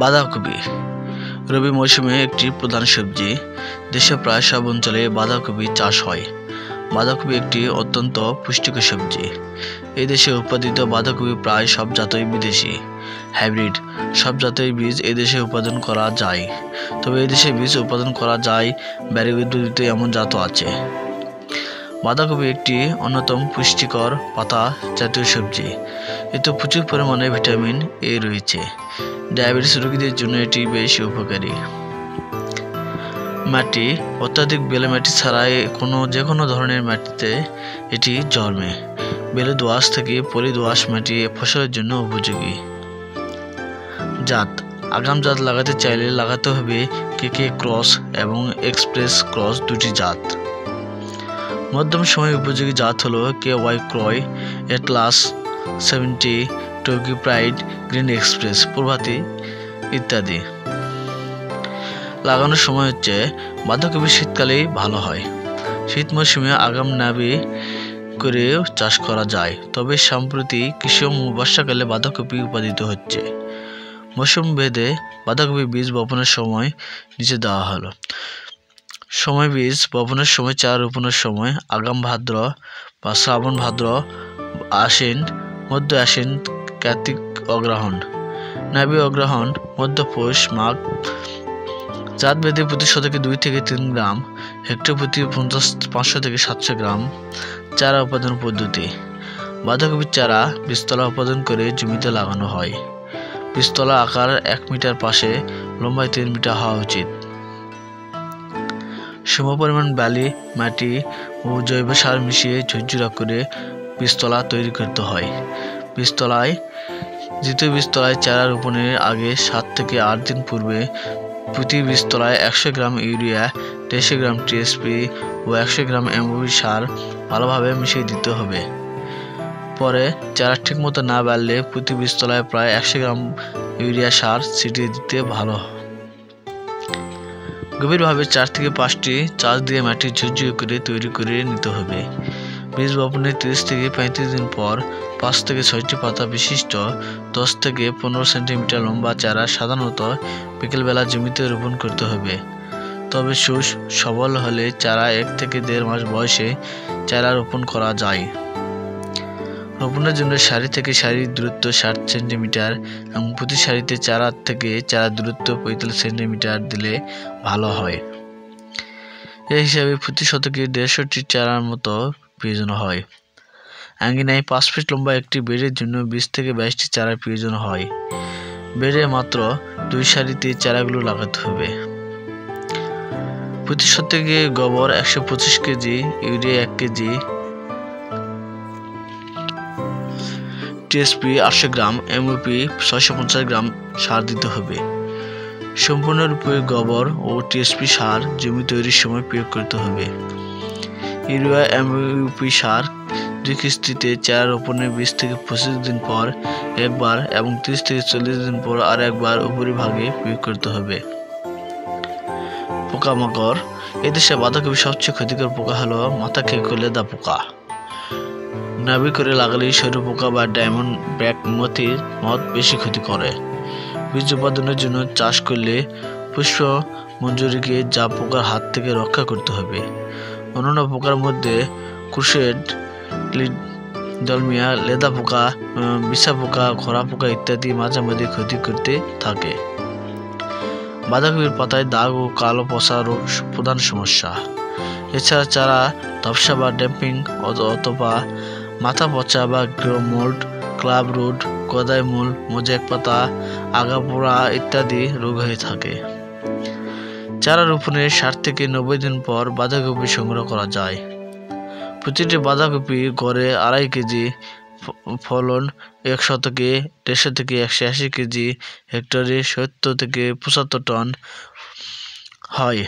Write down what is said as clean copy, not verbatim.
বাঁধাকপি রবি মৌসুমে একটি প্রধান সবজি। দেশের প্রায় সব অঞ্চলে বাঁধাকপি চাষ হয়। বাঁধাকপি একটি অত্যন্ত পুষ্টিকর সবজি। এই দেশে উৎপাদিত বাঁধাকপি প্রায় সব জাতই বিদেশি হাইব্রিড। সব জাতের বীজ এদেশে উৎপাদন করা যায়, তবে এদেশে বীজ উৎপাদন করা যায় ব্যারাক উদ্ভিদ এমন জাতও আছে। বাঁধাকপি একটি অন্যতম পুষ্টিকর পাতা জাতীয় সবজি। এতে প্রচুর পরিমাণে ভিটামিন এ রয়েছে। ডায়াবেটিস রোগীদের জন্য এটি বেশ উপকারী। মাটি অত্যাধিক বেলে মাটি ছাড়া যে কোনো ধরনের মাটিতে এটি জন্মে। বেলে দোআঁশ থেকে পলি দোআঁশ মাটি ফসলের জন্য উপযোগী। জাত আগাম জাত লাগাতে চাইলে লাগাতে হবে কেকে ক্রস এবং এক্সপ্রেস ক্রস দুটি জাত। মধ্যম সময় উপযোগী জাত হলো KY ক্রয়, এটলাস 70, টোকি প্রাইড, গ্রিন এক্সপ্রেস প্রভৃতি ইত্যাদি। লাগানোর সময় হচ্ছে বাঁধাকপি শীতকালেই ভালো হয়। শীত মৌসুমে আগাম নাবি করে চাষ করা যায়, তবে সম্প্রতি বর্ষাকালে বাঁধাকপি উৎপাদিত হচ্ছে। মৌসুম ভেদে বাঁধাকপি বীজ বপনের সময় নিচে দেওয়া হলো। সময় বীজ বপনের সময়, চারা রোপণের সময় আগাম ভাদ্র বা শ্রাবণ ভাদ্র, আশ্বিন, মধ্য আশ্বিন, কার্তিক অগ্রহায়ণ, নাবি অগ্রহায়ণ, মধ্য পৌষ মাঘ। জাত ভেদে প্রতি শতকে 2 থেকে 3 গ্রাম, হেক্টর প্রতি 500 থেকে 700 গ্রাম। চারা উৎপাদন পদ্ধতি। বাঁধাকপির চারা বীজতলা উৎপাদন করে জমিতে লাগানো হয়। বীজতলা আকার 1 মিটার, পাশে লম্বায় 3 মিটার হওয়া উচিত। সমপরিমাণ বালি, মাটি ও জৈব সার মিশিয়ে ঝুরঝুরা করে বীজতলা তৈরি করতে হয়। দ্বিতীয় বীজতলায় চারা রোপণের আগে 7 থেকে 8 দিন পূর্বে প্রতি বীজতলায় 100 গ্রাম ইউরিয়া, 150 গ্রাম TSP ও 100 গ্রাম MOP সার ভালোভাবে মিশিয়ে দিতে হবে। পরে চারা ঠিকমতো না বাড়লে প্রতি বীজতলায় প্রায় 100 গ্রাম ইউরিয়া সার ছিটিয়ে দিতে ভালো। গভীরভাবে 4 থেকে 5টি চাষ দিয়ে মাটি ঝুরঝুরে করে তৈরি করে নিতে হবে। বীজ বপনের 30 থেকে 35 দিন পর 5 থেকে 6টি পাতা বিশিষ্ট 10 থেকে 15 সেন্টিমিটার লম্বা চারা সাধারণত বিকেলবেলা জমিতে রোপণ করতে হবে। তবে সবল হলে চারা 1 থেকে 1.5 মাস বয়সে চারা রোপণ করা যায়। রোপণের জন্য সারি থেকে সারির দূরত্ব 60 সেন্টিমিটার এবং প্রতি সারিতে চারা থেকে চারা দূরত্ব 45 সেন্টিমিটার দিলে ভালো হয়। এই হিসাবে প্রতি শতকে 150টি চারার মতো প্রয়োজন হয়। আঙ্গিনায় 5 ফিট লম্বা একটি বেডের জন্য 20 থেকে 22টি চারার প্রয়োজন হয়। বেডে মাত্র 2 সারিতে চারাগুলো লাগাতে হবে। প্রতি শতকে গোবর 125 কেজি, ইউরিয়া 1 কেজি, TSP 800 গ্রাম, MOP 650 গ্রাম সার দিতে হবে। সম্পূর্ণরূপে গোবর ও TSP সার জমি তৈরির সময় প্রয়োগ করতে হবে। ইউরিয়া MOP সার 2 কিস্তিতে চারা রোপণের 20 থেকে 25 দিন পর একবার এবং 30 থেকে 40 দিন পর আর একবার উপরিভাগে প্রয়োগ করতে হবে। পোকামাকড়। এদেশে বাঁধাকপির সবচেয়ে ক্ষতিকর পোকা হলো মাথা খেকো লেদা পোকা। নাবি করে লাগালে সরু পোকা বা ডায়মন্ড ব্যাক মথ বেশি ক্ষতি করে। বীজ উৎপাদনের জন্য চাষ করলে পুষ্প মঞ্জুরিকে যা পোকার হাত থেকে রক্ষা করতে হবে। অন্যান্য পোকার মধ্যে ক্রুসেড, দলমিয়া, লেদা পোকা, বিছা পোকা, খরা পোকা ইত্যাদি মাঝামাঝি ক্ষতি করতে থাকে। বাঁধাকপির পাতায় দাগ ও কালো পচা রোগ প্রধান সমস্যা। এছাড়া চারা ধপসা বা ড্যাম্পিং অথবা মাথা পচা বা গ্রো মোল্ড, ক্লাব রুট, গদাই মূল, মোজাইক পাতা, আগাপোড়া ইত্যাদি রোগ হয়ে থাকে। চারা রোপণের 60 থেকে 90 দিন পর বাঁধাকপি সংগ্রহ করা যায়। প্রতিটি বাঁধাকপি গড়ে 2.5 কেজি ফলন, 1 শতকে 150 থেকে 180 কেজি, হেক্টরে 70 থেকে 75 টন হয়।